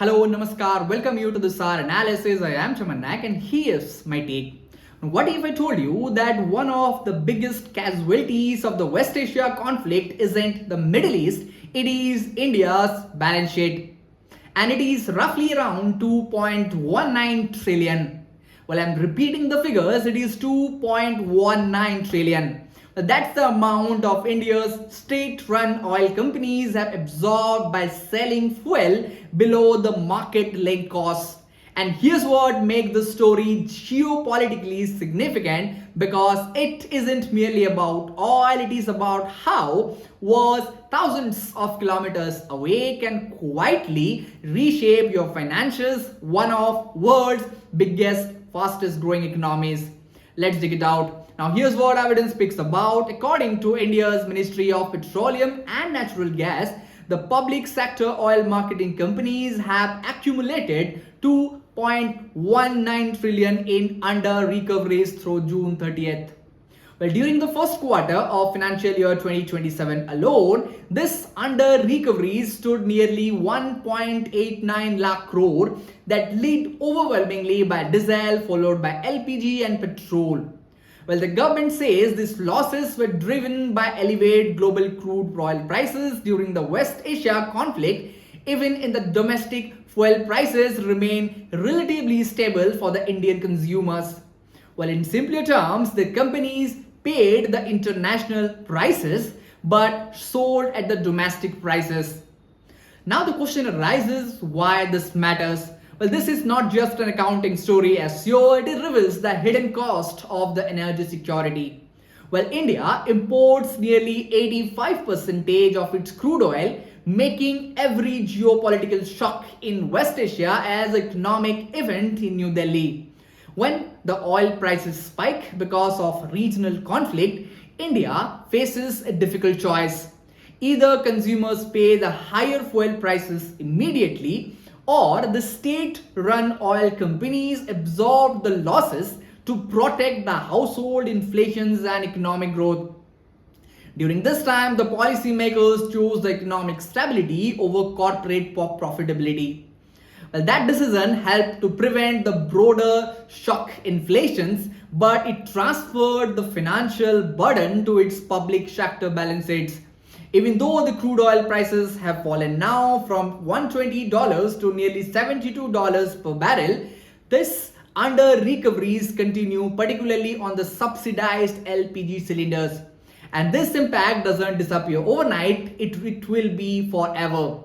Hello, Namaskar. Welcome you to the SAAR Analysis. I am Chamanak and here's my take. What if I told you that one of the biggest casualties of the West Asia conflict isn't the Middle East, it is India's balance sheet. And it is roughly around 2.19 trillion. Well, I'm repeating the figures, it is 2.19 trillion. That's the amount of India's state-run oil companies have absorbed by selling fuel below the market-linked costs. And here's what makes the story geopolitically significant, because it isn't merely about oil, it is about how wars thousands of kilometers away can quietly reshape your financials, one of world's biggest, fastest growing economies. Let's dig it out. Now here's what evidence speaks about. According to India's Ministry of Petroleum and Natural Gas, the public sector oil marketing companies have accumulated 2.19 trillion in under-recoveries through June 30th. Well, during the first quarter of financial year 2027 alone, this under-recoveries stood nearly 1.89 lakh crore, that led overwhelmingly by diesel, followed by LPG and petrol. Well, the government says these losses were driven by elevated global crude oil prices during the West Asia conflict. Even in the domestic, fuel prices remain relatively stable for the Indian consumers. Well, in simpler terms, the companies paid the international prices but sold at the domestic prices. Now the question arises, why this matters? Well, this is not just an accounting story as sure, it reveals the hidden cost of the energy security. Well, India imports nearly 85% of its crude oil, making every geopolitical shock in West Asia as an economic event in New Delhi. When the oil prices spike because of regional conflict, India faces a difficult choice. Either consumers pay the higher fuel prices immediately, or the state-run oil companies absorb the losses to protect the household inflations and economic growth. During this time, the policymakers chose the economic stability over corporate profitability. Well, that decision helped to prevent the broader shock inflations, but it transferred the financial burden to its public sector balance sheets. Even though the crude oil prices have fallen now from $120 to nearly $72 per barrel, this under-recoveries continue, particularly on the subsidized LPG cylinders. And this impact doesn't disappear overnight, it will be forever.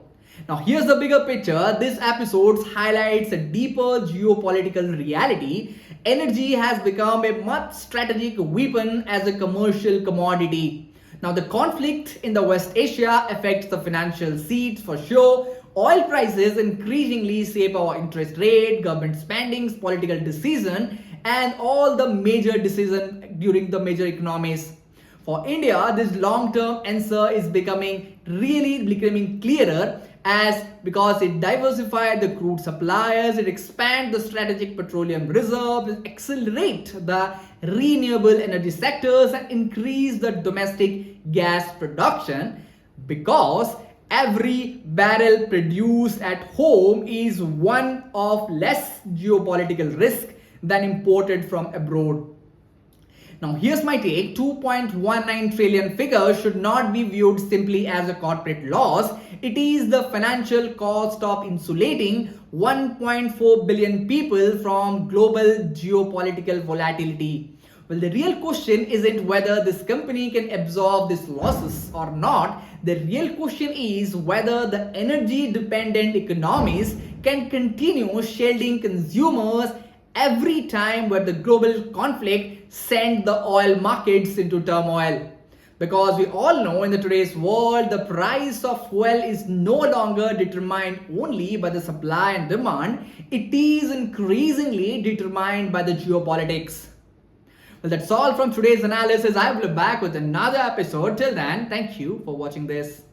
Now here's the bigger picture. This episode highlights a deeper geopolitical reality. Energy has become a much strategic weapon as a commercial commodity. Now the conflict in the West Asia affects the financial seats for sure. Oil prices increasingly shape our interest rate, government spendings, political decision, and all the major decisions during the major economies. For India, this long-term answer is becoming clearer because it diversifies the crude suppliers, it expands the strategic petroleum reserves, it accelerates the renewable energy sectors and increase the domestic gas production, because every barrel produced at home is one of less geopolitical risk than imported from abroad. Now here's my take. 2.19 trillion figure should not be viewed simply as a corporate loss. It is the financial cost of insulating 1.4 billion people from global geopolitical volatility. Well, the real question isn't whether this company can absorb these losses or not. The real question is whether the energy dependent economies can continue shielding consumers every time where the global conflict sent the oil markets into turmoil. Because we all know in today's world, the price of fuel is no longer determined only by the supply and demand, it is increasingly determined by the geopolitics. Well, that's all from today's analysis. I will be back with another episode. Till then, thank you for watching this.